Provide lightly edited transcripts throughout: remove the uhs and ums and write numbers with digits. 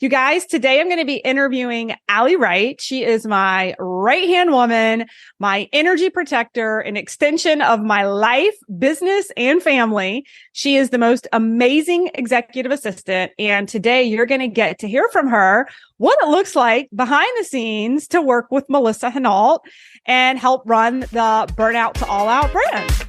You guys, today I'm going to be interviewing Alli Wright. She is my right-hand woman, my energy protector, an extension of my life, business, and family. She is the most amazing executive assistant. And today you're going to get to hear from her what it looks like behind the scenes to work with Melissa Hinault and help run the Burnout to All Out brand.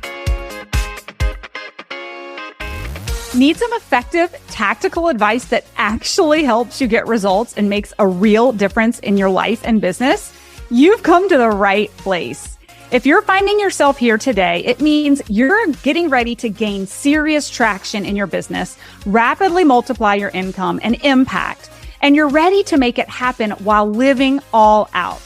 Need some effective tactical advice that actually helps you get results and makes a real difference in your life and business? You've come to the right place. If you're finding yourself here today, it means you're getting ready to gain serious traction in your business, rapidly multiply your income and impact, and you're ready to make it happen while living all out.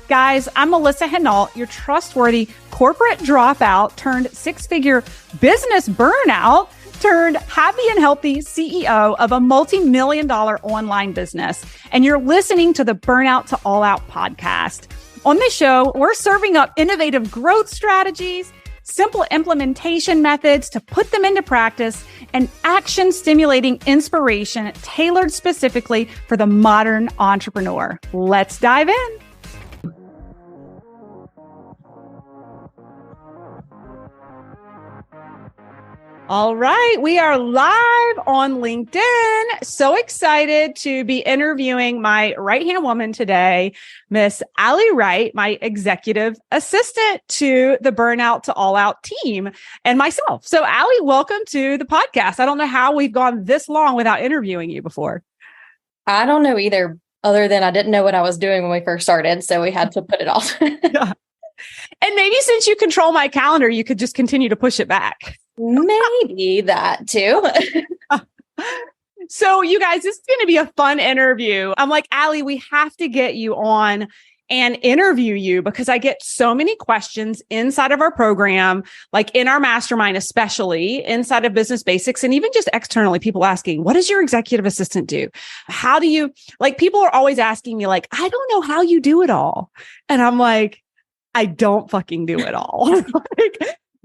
Guys, I'm Melissa Hinault, your trustworthy corporate dropout turned six-figure business burnout turned happy and healthy CEO of a multi-million-dollar online business. And you're listening to the Burnout to All Out podcast. On this show, we're serving up innovative growth strategies, simple implementation methods to put them into practice, and action-stimulating inspiration tailored specifically for the modern entrepreneur. Let's dive in. All right. We are live on LinkedIn. So excited to be interviewing my right-hand woman today, Miss Alli Wright, my executive assistant to the Burnout to All Out team and myself. So Alli, welcome to the podcast. I don't know how we've gone this long without interviewing you before. I don't know either, other than I didn't know what I was doing when we first started. So we had to put it off. Yeah. And maybe since you control my calendar, you could just continue to push it back. Maybe that too. So you guys, this is going to be a fun interview. I'm like, Alli, we have to get you on and interview you because I get so many questions inside of our program, like in our mastermind, especially inside of Business Basics, and even just externally, people asking, what does your executive assistant do? How do you, like, people are always asking me, like, I don't know how you do it all. And I'm like, I don't fucking do it all.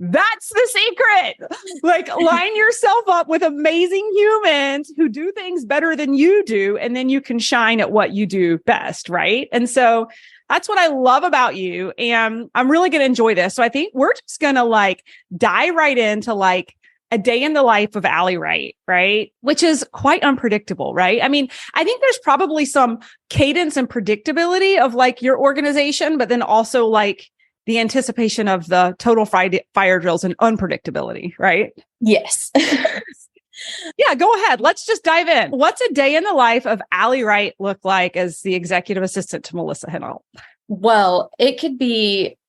That's the secret. Like, line yourself up with amazing humans who do things better than you do, and then you can shine at what you do best, right? And so that's what I love about you. And I'm really going to enjoy this. So I think we're just going to like dive right into like a day in the life of Alli Wright, right? Which is quite unpredictable, right? I mean, I think there's probably some cadence and predictability of like your organization, but then also like the anticipation of the total fire drills and unpredictability, right? Yes. Yeah, go ahead. Let's just dive in. What's a day in the life of Alli Wright look like as the executive assistant to Melissa Hinault? Well, it could be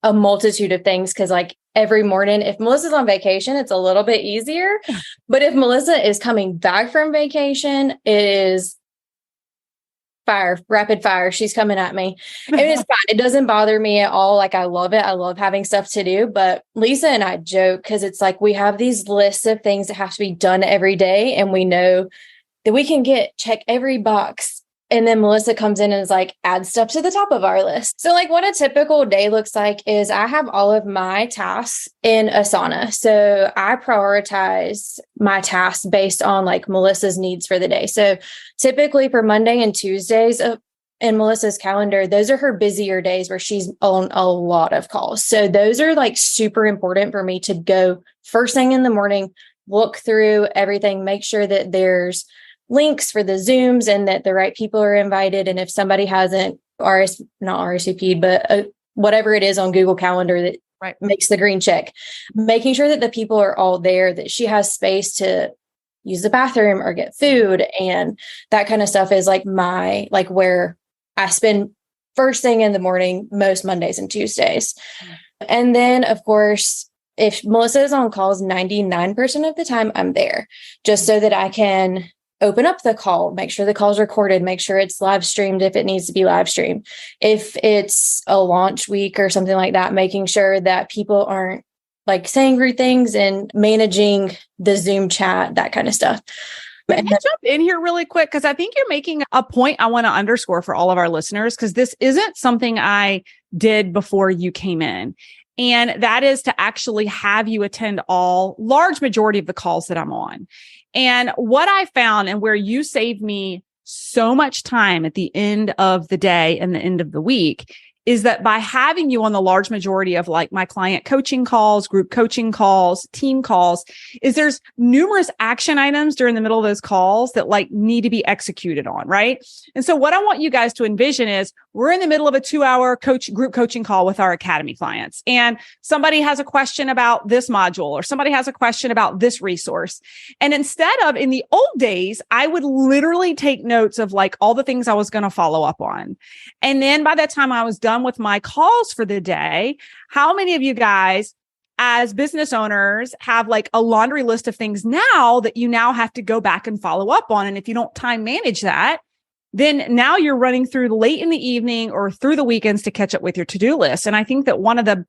a multitude of things because like every morning, if Melissa's on vacation, it's a little bit easier. But if Melissa is coming back from vacation, it is rapid fire. She's coming at me. And it's fine. It doesn't bother me at all. Like, I love it. I love having stuff to do. But Lisa and I joke because it's like we have these lists of things that have to be done every day. And we know that we can check every box. And then Melissa comes in and is like, add stuff to the top of our list. So like what a typical day looks like is I have all of my tasks in Asana. So I prioritize my tasks based on like Melissa's needs for the day. So typically for Monday and Tuesdays in Melissa's calendar, those are her busier days where she's on a lot of calls. So those are like super important for me to go first thing in the morning, look through everything, make sure that there's links for the Zooms and that the right people are invited. And if somebody hasn't not RSVP'd, but whatever it is on Google Calendar that makes the green check, making sure that the people are all there, that she has space to use the bathroom or get food. And that kind of stuff is like where I spend first thing in the morning, most Mondays and Tuesdays. And then of course, if Melissa is on calls, 99% of the time I'm there just so that I can open up the call, make sure the call's recorded, make sure it's live streamed if it needs to be live streamed. If it's a launch week or something like that, making sure that people aren't like saying rude things and managing the Zoom chat, that kind of stuff. Can I jump in here really quick? Because I think you're making a point I want to underscore for all of our listeners, because this isn't something I did before you came in. And that is to actually have you attend large majority of the calls that I'm on. And what I found and where you saved me so much time at the end of the day and the end of the week is that by having you on the large majority of like my client coaching calls, group coaching calls, team calls, is there's numerous action items during the middle of those calls that like need to be executed on, right? And so what I want you guys to envision is we're in the middle of a 2-hour group coaching call with our academy clients, and somebody has a question about this module, or somebody has a question about this resource. And instead of in the old days, I would literally take notes of like all the things I was going to follow up on. And then by the time I was done with my calls for the day, how many of you guys as business owners have like a laundry list of things now that you now have to go back and follow up on? And if you don't time manage that, then now you're running through late in the evening or through the weekends to catch up with your to-do list. And I think that one of the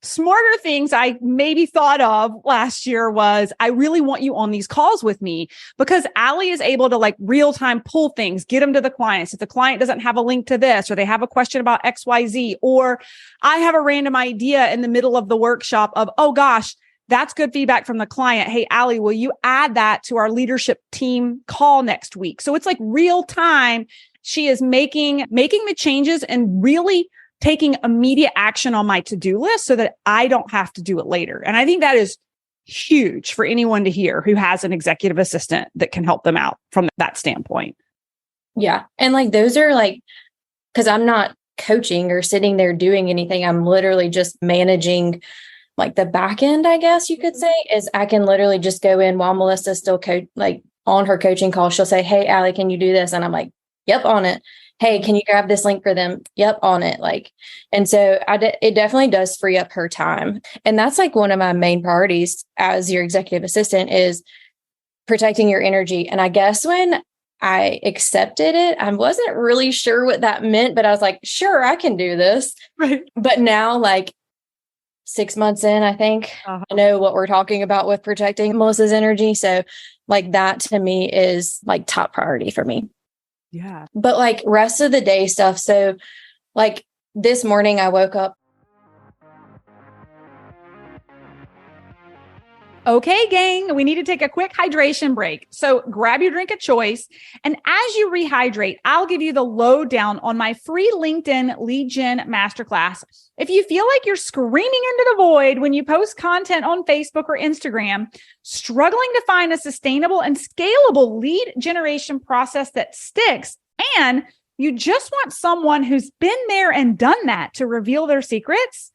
smarter things I maybe thought of last year was I really want you on these calls with me, because Alli is able to like real time pull things, get them to the clients. If the client doesn't have a link to this, or they have a question about XYZ, or I have a random idea in the middle of the workshop of, oh gosh, that's good feedback from the client. Hey, Alli, will you add that to our leadership team call next week? So it's like real time. She is making the changes and really taking immediate action on my to-do list so that I don't have to do it later. And I think that is huge for anyone to hear who has an executive assistant that can help them out from that standpoint. Yeah. And like, those are like, because I'm not coaching or sitting there doing anything. I'm literally just managing like the back end, I guess you could say, is I can literally just go in while Melissa's still like on her coaching call. She'll say, hey, Alli, can you do this? And I'm like, yep, on it. Hey, can you grab this link for them? Yep, on it. Like, and so it definitely does free up her time. And that's like one of my main priorities as your executive assistant is protecting your energy. And I guess when I accepted it, I wasn't really sure what that meant, but I was like, sure, I can do this. Right. But now, like 6 months in, I think I know what we're talking about with protecting Melissa's energy. So like that to me is like top priority for me. Yeah. But like rest of the day stuff. So like this morning I woke up. Okay, gang, we need to take a quick hydration break. So grab your drink of choice. And as you rehydrate, I'll give you the lowdown on my free LinkedIn lead gen masterclass. If you feel like you're screaming into the void when you post content on Facebook or Instagram, struggling to find a sustainable and scalable lead generation process that sticks, and you just want someone who's been there and done that to reveal their secrets,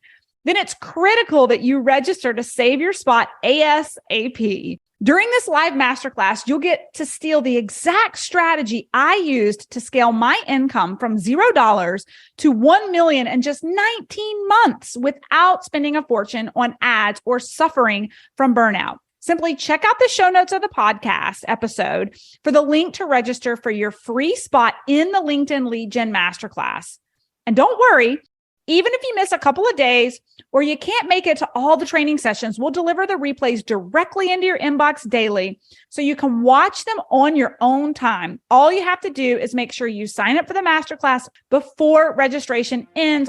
then it's critical that you register to save your spot ASAP. During this live masterclass, you'll get to steal the exact strategy I used to scale my income from $0 to 1 million in just 19 months without spending a fortune on ads or suffering from burnout. Simply check out the show notes of the podcast episode for the link to register for your free spot in the LinkedIn Lead Gen Masterclass. And don't worry, even if you miss a couple of days or you can't make it to all the training sessions, we'll deliver the replays directly into your inbox daily so you can watch them on your own time. All you have to do is make sure you sign up for the masterclass before registration ends.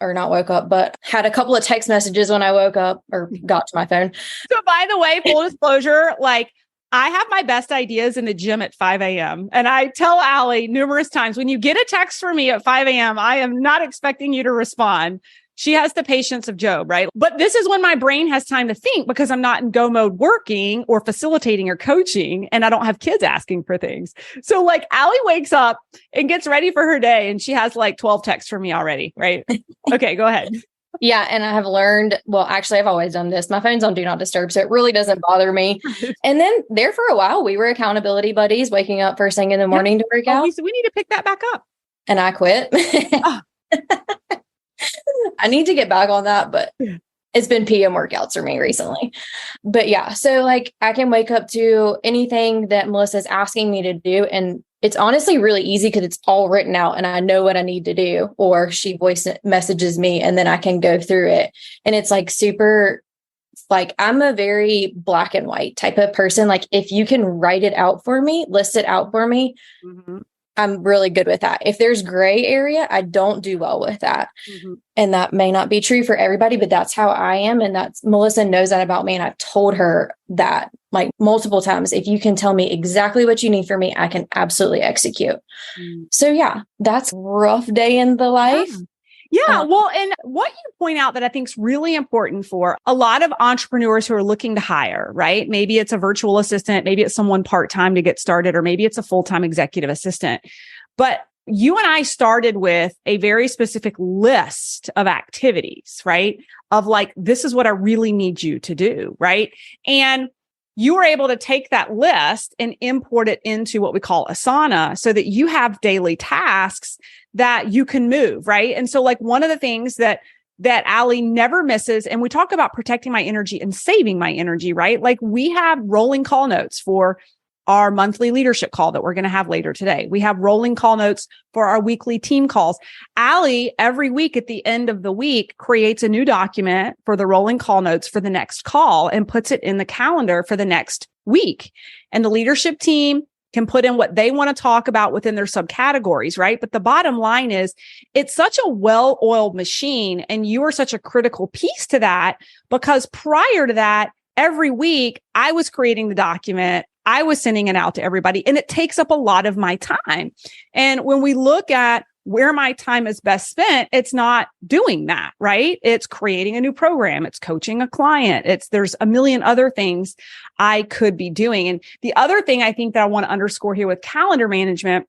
Or not woke up, but had a couple of text messages when I woke up or got to my phone. So by the way, full disclosure, like I have my best ideas in the gym at 5 a.m. And I tell Alli numerous times, when you get a text from me at 5 a.m., I am not expecting you to respond. She has the patience of Job, right? But this is when my brain has time to think because I'm not in go mode working or facilitating or coaching, and I don't have kids asking for things. So like Alli wakes up and gets ready for her day and she has like 12 texts from me already, right? Okay, go ahead. Yeah. And I have learned, well, actually, I've always done this. My phone's on Do Not Disturb, so it really doesn't bother me. And then there for a while, we were accountability buddies, waking up first thing in the morning to work out. So we need to pick that back up. And I quit. Oh. I need to get back on that, but it's been PM workouts for me recently. But yeah, so like I can wake up to anything that Melissa's asking me to do. And it's honestly really easy because it's all written out and I know what I need to do, or she voice messages me and then I can go through it. And it's like super, like I'm a very black and white type of person. Like if you can write it out for me, list it out for me, I'm really good with that. If there's gray area, I don't do well with that. Mm-hmm. And that may not be true for everybody, but that's how I am. And that's Melissa knows that about me. And I've told her that like multiple times. If you can tell me exactly what you need from me, I can absolutely execute. So yeah, that's a rough day in the life. Yeah. Well, and what you point out that I think is really important for a lot of entrepreneurs who are looking to hire, right? Maybe it's a virtual assistant, maybe it's someone part-time to get started, or maybe it's a full-time executive assistant. But you and I started with a very specific list of activities, right? Of like, this is what I really need you to do, right? And you were able to take that list and import it into what we call Asana so that you have daily tasks that you can move, right? And so like one of the things that Alli never misses, and we talk about protecting my energy and saving my energy, right? Like we have rolling call notes for our monthly leadership call that we're going to have later today. We have rolling call notes for our weekly team calls. Alli, every week at the end of the week, creates a new document for the rolling call notes for the next call and puts it in the calendar for the next week. And the leadership team can put in what they want to talk about within their subcategories, right? But the bottom line is it's such a well-oiled machine, and you are such a critical piece to that, because prior to that, every week I was creating the document, I was sending it out to everybody, and it takes up a lot of my time. And when we look at where my time is best spent, it's not doing that, right? It's creating a new program. It's coaching a client. There's a million other things I could be doing. And the other thing I think that I want to underscore here with calendar management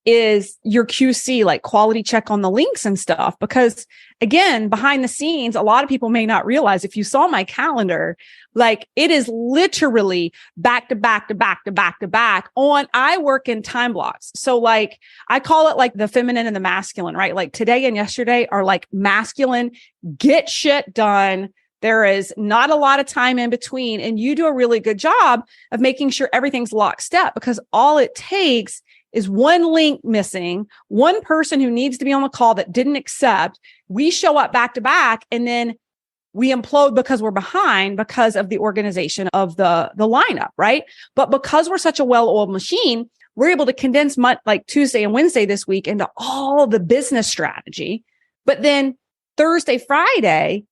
is your QC, like quality check on the links and stuff. Because again, behind the scenes, a lot of people may not realize, if you saw my calendar, like it is literally back to back to back to back to back on, I work in time blocks. So like, I call it like the feminine and the masculine, right? Like today and yesterday are like masculine, get shit done. There is not a lot of time in between. And you do a really good job of making sure everything's lockstep, because all it takes is one link missing, one person who needs to be on the call that didn't accept. We show up back to back, and then we implode because we're behind because of the organization of the lineup, right? But because we're such a well-oiled machine, we're able to condense like Tuesday and Wednesday this week into all the business strategy. But then Thursday, Friday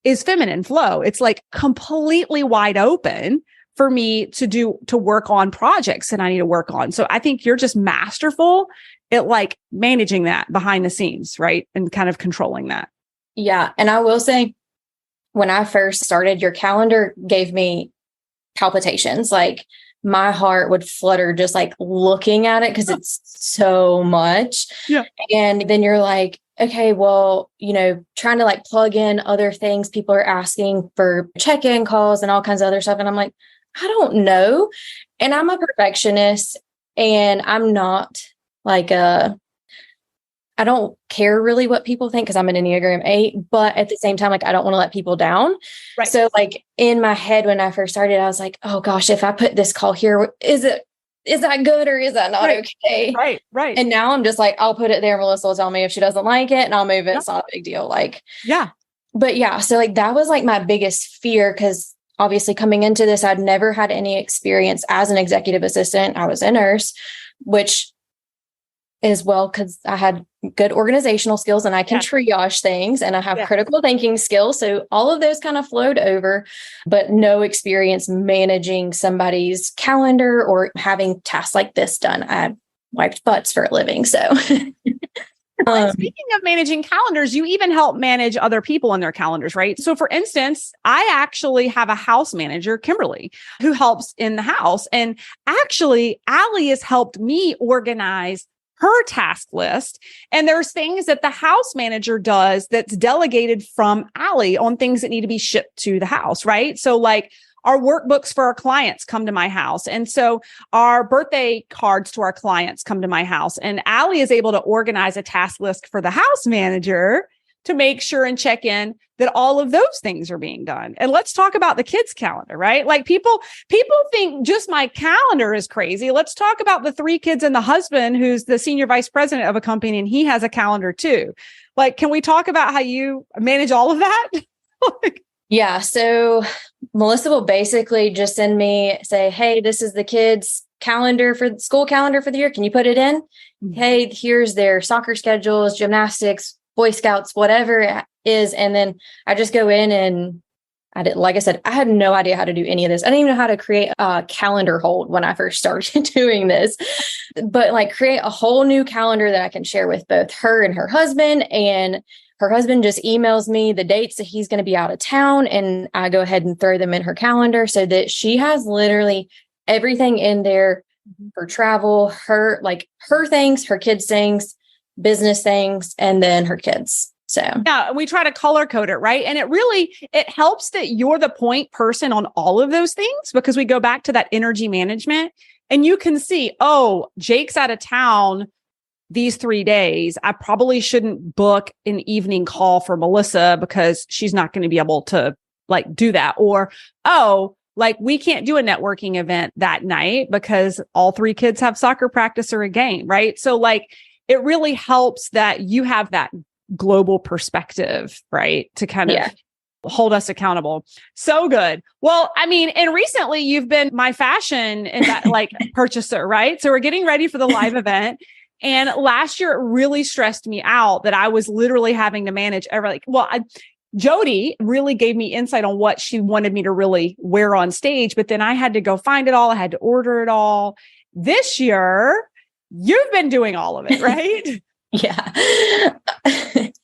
is feminine flow. It's like completely wide open for me to work on projects that I need to work on. So I think you're just masterful at like managing that behind the scenes, right? And kind of controlling that. Yeah. And I will say, when I first started, your calendar gave me palpitations. Like my heart would flutter just like looking at it, because it's so much. Yeah. And then you're like, okay, well, trying to like plug in other things. People are asking for check-in calls and all kinds of other stuff. And I'm like, I don't know. And I'm a perfectionist, and I'm not like I don't care really what people think, because I'm an Enneagram 8, but at the same time, like I don't want to let people down. Right. So like in my head, when I first started, I was like, oh gosh, if I put this call here, is that good or is that not okay? Right. And now I'm just like, I'll put it there. Melissa will tell me if she doesn't like it, and I'll move it. It's not a big deal. Like, yeah. But yeah, so like that was like my biggest fear, because obviously coming into this, I'd never had any experience as an executive assistant. I was a nurse, which is because I had good organizational skills, and I can triage things, and I have critical thinking skills. So all of those kind of flowed over, but no experience managing somebody's calendar or having tasks like this done. I wiped butts for a living. So speaking of managing calendars, you even help manage other people in their calendars, right? So for instance, I actually have a house manager, Kimberly, who helps in the house. And actually, Alli has helped me organize her task list. And there's things that the house manager does that's delegated from Alli on things that need to be shipped to the house, right? So like our workbooks for our clients come to my house. And so our birthday cards to our clients come to my house. And Alli is able to organize a task list for the house manager to make sure and check in that all of those things are being done. And let's talk about the kids' calendar, right? Like people think just my calendar is crazy. Let's talk about the 3 kids and the husband who's the senior vice president of a company, and he has a calendar too. Like, can we talk about how you manage all of that? Yeah. So Melissa will basically just say, hey, this is the kids' calendar for the school calendar for the year. Can you put it in? Mm-hmm. Hey, here's their soccer schedules, gymnastics, Boy Scouts, whatever it is. And then I just go in and like I said, I had no idea how to do any of this. I didn't even know how to create a calendar hold when I first started doing this, but like create a whole new calendar that I can share with both her and her husband. And her husband just emails me the dates that he's going to be out of town. And I go ahead and throw them in her calendar so that she has literally everything in there for travel, her things, her kids' things, business things, and then her kids. So yeah, we try to color code it, right? And it helps that you're the point person on all of those things, because we go back to that energy management and you can see, oh, Jake's out of town these 3 days. I probably shouldn't book an evening call for Melissa because she's not going to be able to like do that. Or, oh, like we can't do a networking event that night because all 3 kids have soccer practice or a game, right? So like, it really helps that you have that global perspective, right? To kind of hold us accountable. So good. Well, I mean, and recently you've been my fashion and that like purchaser, right? So we're getting ready for the live event. And last year it really stressed me out that I was literally having to manage Jody really gave me insight on what she wanted me to really wear on stage, but then I had to go find it all. I had to order it all. This year, you've been doing all of it, right? Yeah.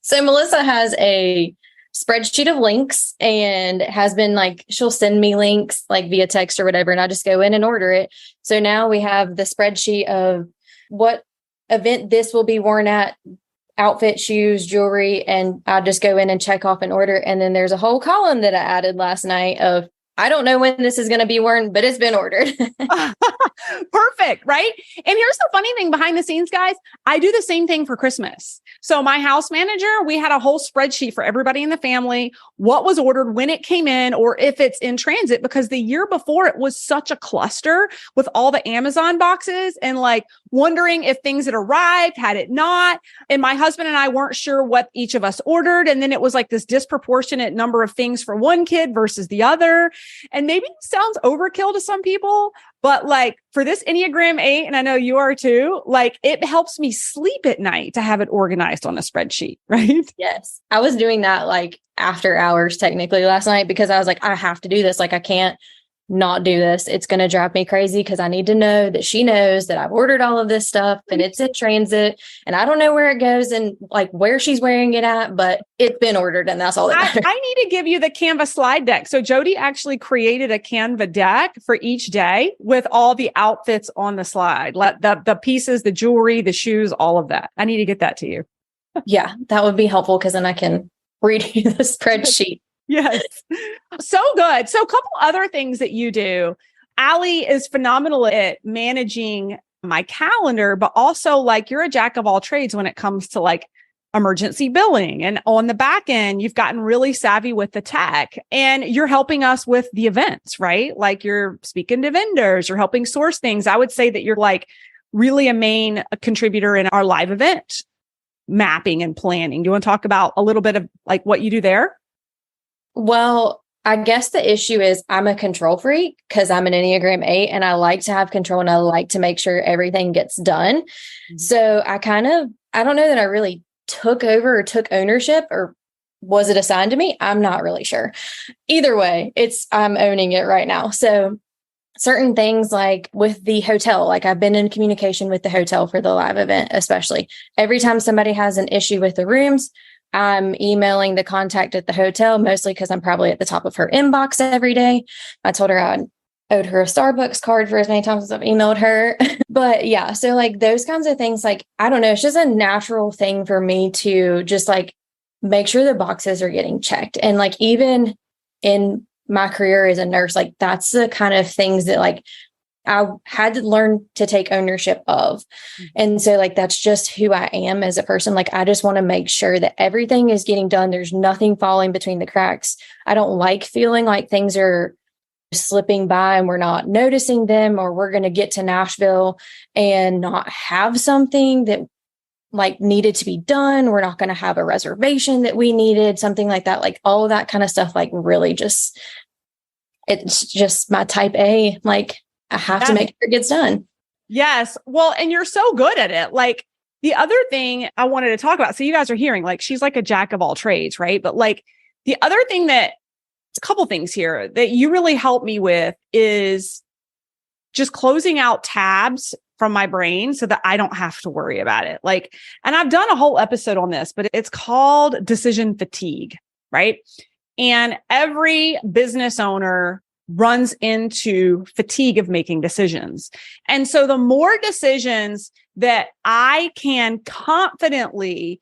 So Melissa has a spreadsheet of links and has been like, she'll send me links like via text or whatever, and I just go in and order it. So now we have the spreadsheet of what event this will be worn at, outfit, shoes, jewelry, and I just go in and check off an order. And then there's a whole column that I added last night of, I don't know when this is going to be worn, but it's been ordered. Perfect. Right. And here's the funny thing behind the scenes, guys. I do the same thing for Christmas. So my house manager, we had a whole spreadsheet for everybody in the family, what was ordered, when it came in, or if it's in transit, because the year before it was such a cluster with all the Amazon boxes and like wondering if things had arrived, had it not. And my husband and I weren't sure what each of us ordered. And then it was like this disproportionate number of things for one kid versus the other. And maybe it sounds overkill to some people, but like for this Enneagram 8, and I know you are too, like it helps me sleep at night to have it organized on a spreadsheet, right? Yes. I was doing that like after hours technically last night because I was like, I have to do this. Like I can't not do this. It's going to drive me crazy because I need to know that she knows that I've ordered all of this stuff and it's in transit and I don't know where it goes and like where she's wearing it at, but it's been ordered and that's all that matters. I need to give you the Canva slide deck. So Jody actually created a Canva deck for each day with all the outfits on the slide, the pieces, the jewelry, the shoes, all of that. I need to get that to you. Yeah, that would be helpful because then I can read you the spreadsheet. Yes. So good. So a couple other things that you do. Alli is phenomenal at managing my calendar, but also like you're a jack of all trades when it comes to like emergency billing. And on the back end, you've gotten really savvy with the tech and you're helping us with the events, right? Like you're speaking to vendors, you're helping source things. I would say that you're like really a main contributor in our live event mapping and planning. Do you want to talk about a little bit of like what you do there? Well, I guess the issue is I'm a control freak because I'm an Enneagram 8 and I like to have control and I like to make sure everything gets done. Mm-hmm. So I don't know that I really took over or took ownership, or was it assigned to me? I'm not really sure. Either way, I'm owning it right now. So certain things like with the hotel, like I've been in communication with the hotel for the live event, especially every time somebody has an issue with the rooms, I'm emailing the contact at the hotel, mostly because I'm probably at the top of her inbox every day. I told her I owed her a Starbucks card for as many times as I've emailed her. But yeah, so like those kinds of things, like, I don't know, it's just a natural thing for me to just like make sure the boxes are getting checked. And like, even in my career as a nurse, like that's the kind of things that like I had to learn to take ownership of. And so like, that's just who I am as a person. Like, I just want to make sure that everything is getting done. There's nothing falling between the cracks. I don't like feeling like things are slipping by and we're not noticing them, or we're going to get to Nashville and not have something that like needed to be done. We're not going to have a reservation that we needed, something like that. Like all of that kind of stuff, like really just, it's just my type A, like I have to make sure it gets done. Yes. Well, and you're so good at it. Like the other thing I wanted to talk about, so you guys are hearing, like, she's like a jack of all trades, right? But like the other thing a couple things here that you really help me with is just closing out tabs from my brain so that I don't have to worry about it. Like, and I've done a whole episode on this, but it's called decision fatigue, right? And every business owner runs into fatigue of making decisions. And so the more decisions that I can confidently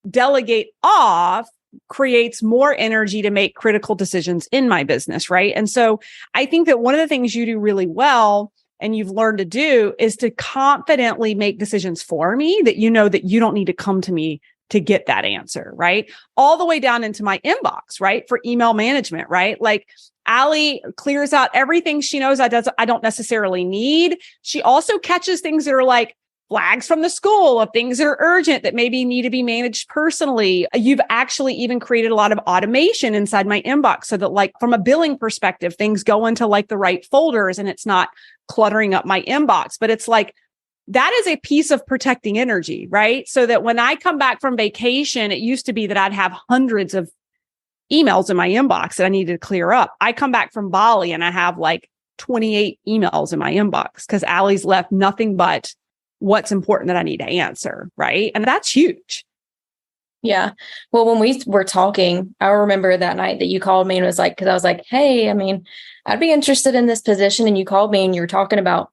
delegate off creates more energy to make critical decisions in my business, right? And so I think that one of the things you do really well and you've learned to do is to confidently make decisions for me that you know that you don't need to come to me to get that answer, right? All the way down into my inbox, right? For email management, right? Like Alli clears out everything she knows I don't necessarily need. She also catches things that are like flags from the school of things that are urgent that maybe need to be managed personally. You've actually even created a lot of automation inside my inbox so that like from a billing perspective, things go into like the right folders and it's not cluttering up my inbox. But it's like, that is a piece of protecting energy, right? So that when I come back from vacation, it used to be that I'd have hundreds of emails in my inbox that I needed to clear up. I come back from Bali and I have like 28 emails in my inbox because Alli's left nothing but what's important that I need to answer, right? And that's huge. Yeah. Well, when we were talking, I remember that night that you called me and was like, because I was like, hey, I mean, I'd be interested in this position. And you called me and you were talking about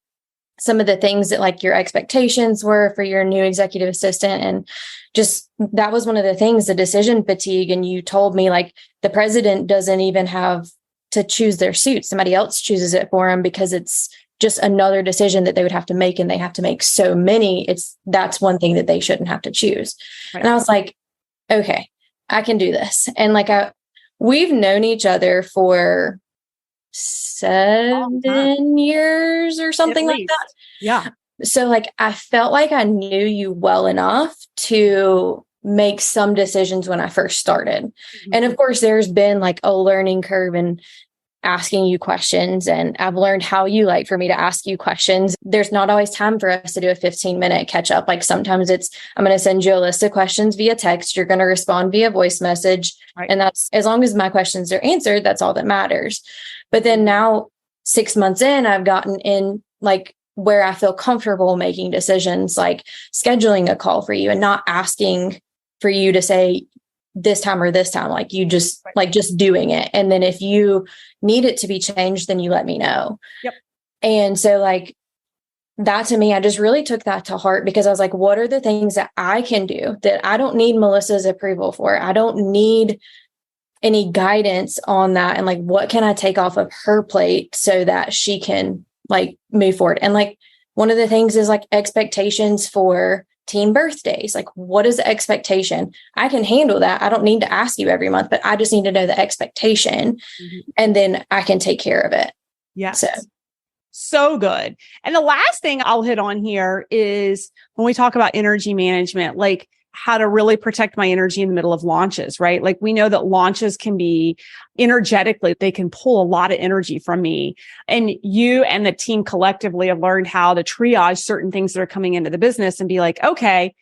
some of the things that like your expectations were for your new executive assistant. And just that was one of the things, the decision fatigue. And you told me like the president doesn't even have to choose their suit. Somebody else chooses it for him because it's just another decision that they would have to make. And they have to make so many. That's one thing that they shouldn't have to choose. Right. And I was like, okay, I can do this. And like, we've known each other for 7 years or something like that. Yeah. So like, I felt like I knew you well enough to make some decisions when I first started. Mm-hmm. And of course, there's been like a learning curve and asking you questions. And I've learned how you like for me to ask you questions. There's not always time for us to do a 15-minute catch up. Like sometimes I'm going to send you a list of questions via text. You're going to respond via voice message. Right. And that's as long as my questions are answered, that's all that matters. But then now 6 months in, I've gotten in like where I feel comfortable making decisions, like scheduling a call for you and not asking for you to say this time or this time, like you just like just doing it. And then if you need it to be changed, then you let me know. Yep. And so like that to me, I just really took that to heart because I was like, what are the things that I can do that I don't need Melissa's approval for? I don't need any guidance on that. And like, what can I take off of her plate so that she can like move forward? And like, one of the things is like expectations for teen birthdays. Like, what is the expectation? I can handle that. I don't need to ask you every month, but I just need to know the expectation and then I can take care of it. Yeah. So good. And the last thing I'll hit on here is when we talk about energy management, like how to really protect my energy in the middle of launches, right? Like we know that launches can be energetically, they can pull a lot of energy from me. And you and the team collectively have learned how to triage certain things that are coming into the business and be like, okay,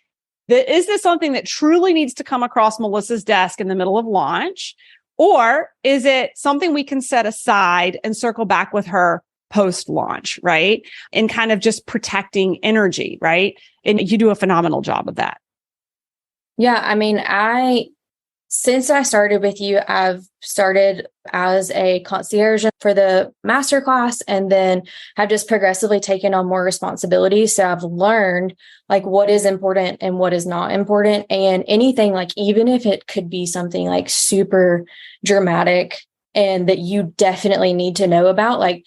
is this something that truly needs to come across Melissa's desk in the middle of launch? Or is it something we can set aside and circle back with her post-launch, right? And kind of just protecting energy, right? And you do a phenomenal job of that. Yeah. I mean, since I started with you, I've started as a concierge for the masterclass and then have just progressively taken on more responsibilities. So I've learned like what is important and what is not important. And anything like, even if it could be something like super dramatic and that you definitely need to know about, like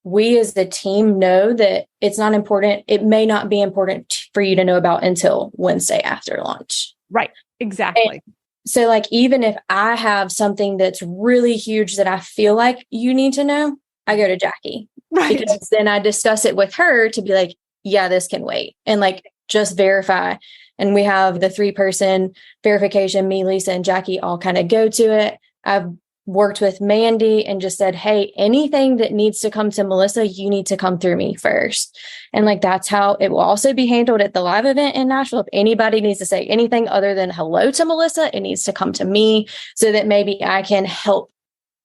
we as the team know that it's not important. It may not be important for you to know about until Wednesday after launch. Right. Exactly. And so like, even if I have something that's really huge that I feel like you need to know, I go to Jackie. Right. Because then I discuss it with her to be like, yeah, this can wait. And like, just verify. And we have the 3-person verification, me, Lisa, and Jackie all kind of go to it. I've worked with Mandy and just said, hey, anything that needs to come to Melissa, you need to come through me first. And like, that's how it will also be handled at the live event in Nashville. If anybody needs to say anything other than hello to Melissa, it needs to come to me so that maybe I can help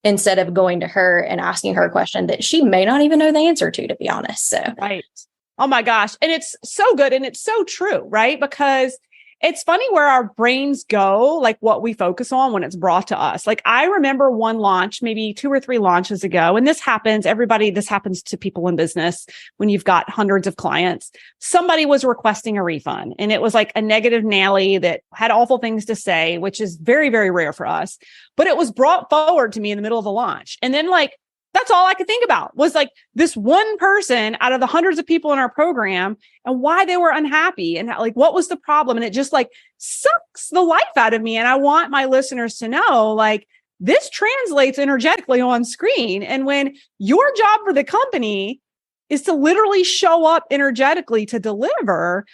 instead of going to her and asking her a question that she may not even know the answer to be honest. So, right. Oh my gosh. And it's so good. And it's so true, right? Because it's funny where our brains go, like what we focus on when it's brought to us. Like I remember one launch, maybe 2 or 3 launches ago, and this happens to people in business when you've got hundreds of clients. Somebody was requesting a refund and it was like a negative Nelly that had awful things to say, which is very, very rare for us. But it was brought forward to me in the middle of the launch. And then like, that's all I could think about was like this one person out of the hundreds of people in our program and why they were unhappy and like, what was the problem? And it just like sucks the life out of me. And I want my listeners to know, like, this translates energetically on screen. And when your job for the company is to literally show up energetically to deliver,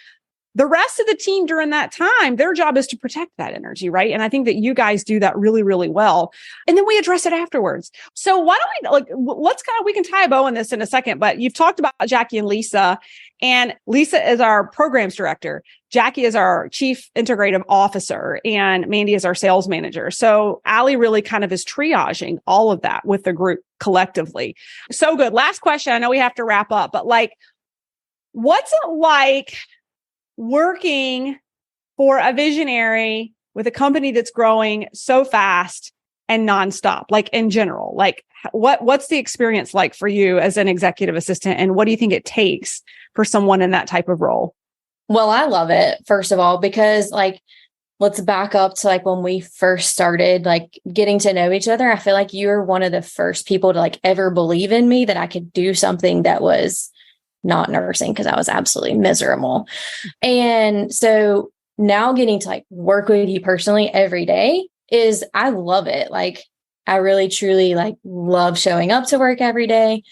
the rest of the team during that time, their job is to protect that energy, right? And I think that you guys do that really, really well. And then we address it afterwards. So why don't we can tie a bow on this in a second, but you've talked about Jackie and Lisa, and Lisa is our programs director. Jackie is our chief integrative officer, and Mandy is our sales manager. So Alli really kind of is triaging all of that with the group collectively. So good. Last question. I know we have to wrap up, but like, what's it like working for a visionary with a company that's growing so fast and nonstop, like in general? Like what's the experience like for you as an executive assistant? And what do you think it takes for someone in that type of role? Well, I love it, first of all, because like, let's back up to like when we first started like getting to know each other. I feel like you were one of the first people to like ever believe in me that I could do something that was not nursing, because I was absolutely miserable. And so now getting to like work with you personally every day I love it. Like I really, truly like love showing up to work every day.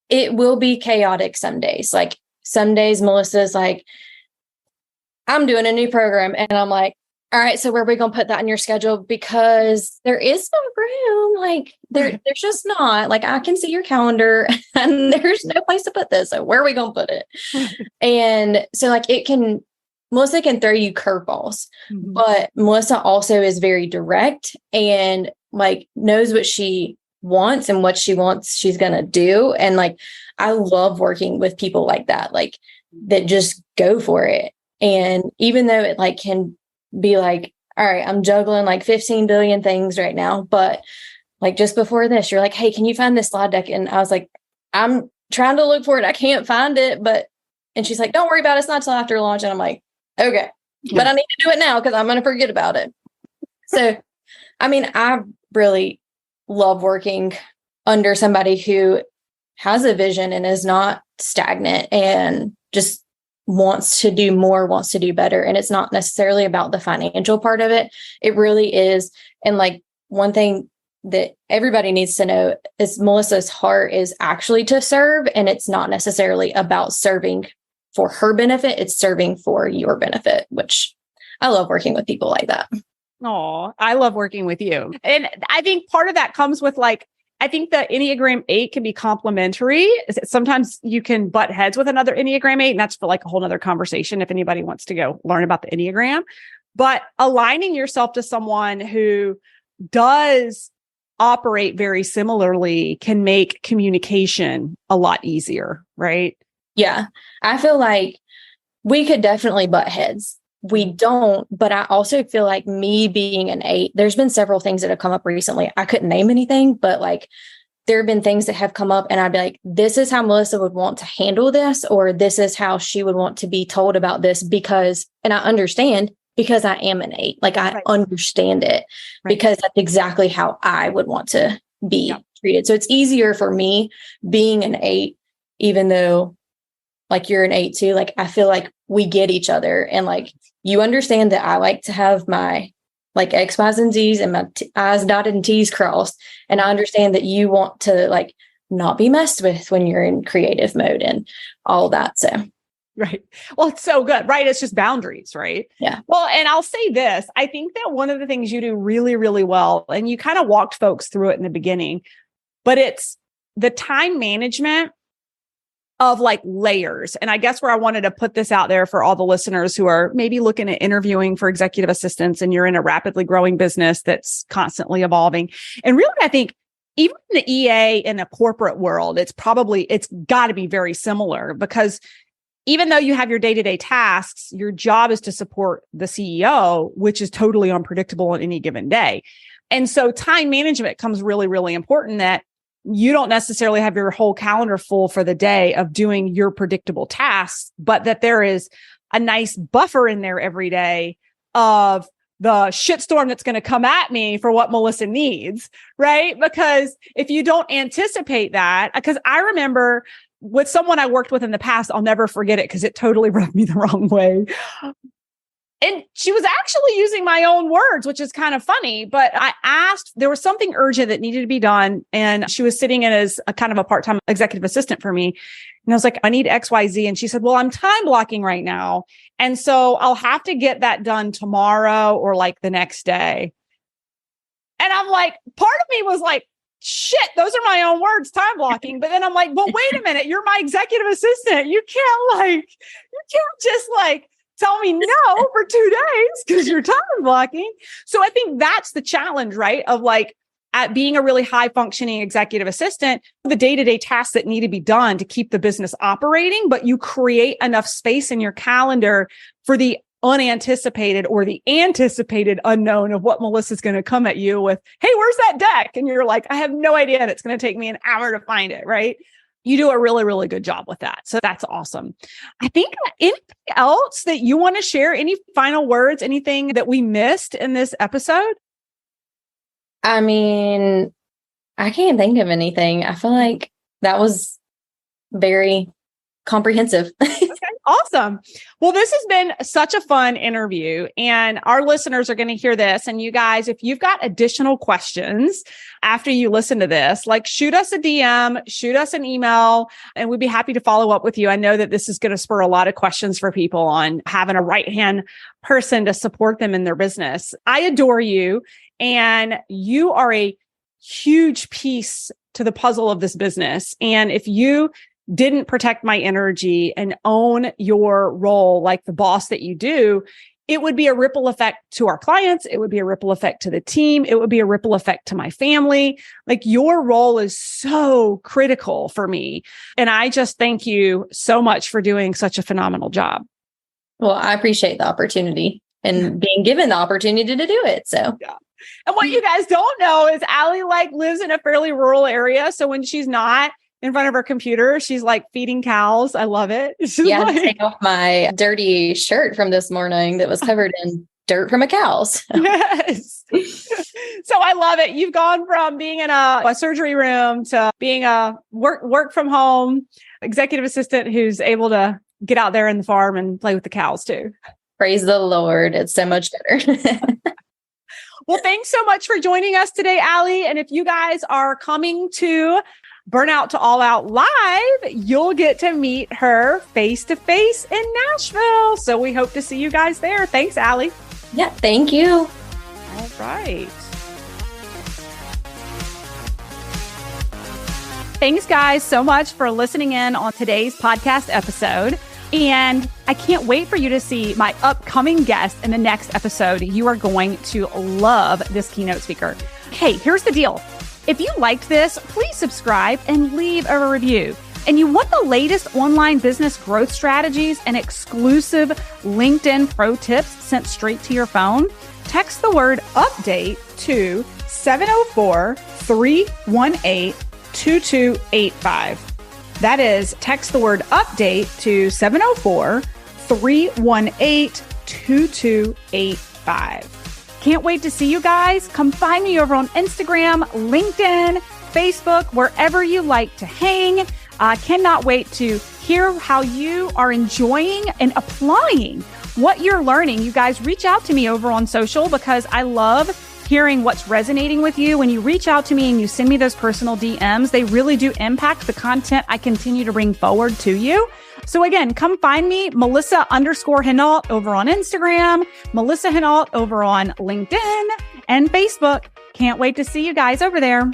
It will be chaotic some days. Like some days Melissa's like, I'm doing a new program. And I'm like, all right, so where are we going to put that in your schedule? Because there is no room. Like there's just not. Like I can see your calendar and there's no place to put this. So where are we going to put it? And so like Melissa can throw you curveballs, but Melissa also is very direct and like knows what she wants and what she wants she's going to do. And like, I love working with people like that, like that just go for it. And even though it like can be like, all right, I'm juggling like 15 billion things right now. But like just before this, you're like, hey, can you find this slide deck? And I was like, I'm trying to look for it. I can't find it. And she's like, don't worry about it. It's not till after launch. And I'm like, okay, but I need to do it now because I'm going to forget about it. So, I mean, I really love working under somebody who has a vision and is not stagnant and just wants to do more, wants to do better. And it's not necessarily about the financial part of it. It really is. And like one thing that everybody needs to know is Melissa's heart is actually to serve. And it's not necessarily about serving for her benefit. It's serving for your benefit, which I love working with people like that. Oh, I love working with you. And I think part of that comes with like, I think the Enneagram 8 can be complementary. Sometimes you can butt heads with another Enneagram 8, and that's for like a whole nother conversation if anybody wants to go learn about the Enneagram. But aligning yourself to someone who does operate very similarly can make communication a lot easier, right? Yeah. I feel like we could definitely butt heads. We don't, but I also feel like me being an 8, there's been several things that have come up recently. I couldn't name anything, but like there have been things that have come up and I'd be like, this is how Melissa would want to handle this, or this is how she would want to be told about this because, and I understand because I am an 8, like I understand it because that's exactly how I would want to be treated. So it's easier for me being an 8, even though like you're an 8 too. Like I feel like we get each other and like you understand that I like to have my like X, Y's, and Z's and my I's dotted and T's crossed. And I understand that you want to like not be messed with when you're in creative mode and all that. So Right. Well, it's so good, right? It's just boundaries, right? Yeah. Well, and I'll say this, I think that one of the things you do really, really well, and you kind of walked folks through it in the beginning, but it's the time management of like layers. And I guess where I wanted to put this out there for all the listeners who are maybe looking at interviewing for executive assistants and you're in a rapidly growing business that's constantly evolving. And really, I think even in the EA in a corporate world, it's got to be very similar, because even though you have your day-to-day tasks, your job is to support the CEO, which is totally unpredictable on any given day. And so time management comes really, really important, that you don't necessarily have your whole calendar full for the day of doing your predictable tasks, but that there is a nice buffer in there every day of the shitstorm that's going to come at me for what Melissa needs, right? Because if you don't anticipate that, because I remember with someone I worked with in the past, I'll never forget it because it totally rubbed me the wrong way. And she was actually using my own words, which is kind of funny, but I asked, there was something urgent that needed to be done. And she was sitting in as a kind of a part-time executive assistant for me. And I was like, I need XYZ. And she said, well, I'm time blocking right now. And so I'll have to get that done tomorrow or like the next day. And I'm like, part of me was like, shit, those are my own words, time blocking. But then I'm like, well, wait a minute, you're my executive assistant. You can't just tell me no for 2 days because you're time blocking. So I think that's the challenge, right? Of like, at being a really high functioning executive assistant, the day-to-day tasks that need to be done to keep the business operating, but you create enough space in your calendar for the unanticipated or the anticipated unknown of what Melissa's going to come at you with. Hey, where's that deck? And you're like, I have no idea. And it's going to take me an hour to find it. Right. You do a really, really good job with that. So that's awesome. I think anything else that you want to share? Any final words, anything that we missed in this episode? I mean, I can't think of anything. I feel like that was very comprehensive. Okay, awesome. Well, this has been such a fun interview, and our listeners are going to hear this. And you guys, if you've got additional questions after you listen to this, like shoot us a DM, shoot us an email, and we'd be happy to follow up with you. I know that this is going to spur a lot of questions for people on having a right-hand person to support them in their business. I adore you, and you are a huge piece to the puzzle of this business. And if you didn't protect my energy and own your role like the boss that you do, it would be a ripple effect to our clients. It would be a ripple effect to the team. It would be a ripple effect to my family. Like, your role is so critical for me. And I just thank you so much for doing such a phenomenal job. Well, I appreciate the opportunity and being given the opportunity to do it. So, yeah. And what you guys don't know is Alli lives in a fairly rural area. So when she's not in front of her computer, she's feeding cows. I love it. Yeah, I take off my dirty shirt from this morning that was covered in dirt from a cow. So. Yes. So I love it. You've gone from being in a surgery room to being a work from home executive assistant who's able to get out there in the farm and play with the cows too. Praise the Lord. It's so much better. Well, thanks so much for joining us today, Alli. And if you guys are coming to Burnout to All Out Live, you'll get to meet her face-to-face in Nashville. So we hope to see you guys there. Thanks, Alli. Yeah, thank you. All right. Thanks, guys, so much for listening in on today's podcast episode. And I can't wait for you to see my upcoming guest in the next episode. You are going to love this keynote speaker. Hey, here's the deal. If you liked this, please subscribe and leave a review. And you want the latest online business growth strategies and exclusive LinkedIn pro tips sent straight to your phone? Text the word update to 704-318-2285. That is, text the word update to 704-318-2285. Can't wait to see you guys. Come find me over on Instagram, LinkedIn, Facebook, wherever you like to hang. Cannot wait to hear how you are enjoying and applying what you're learning. You guys reach out to me over on social because I love hearing what's resonating with you. When you reach out to me and you send me those personal DMs, they really do impact the content I continue to bring forward to you. So again, come find me, Melissa_Hinault over on Instagram, Melissa Hinault over on LinkedIn and Facebook. Can't wait to see you guys over there.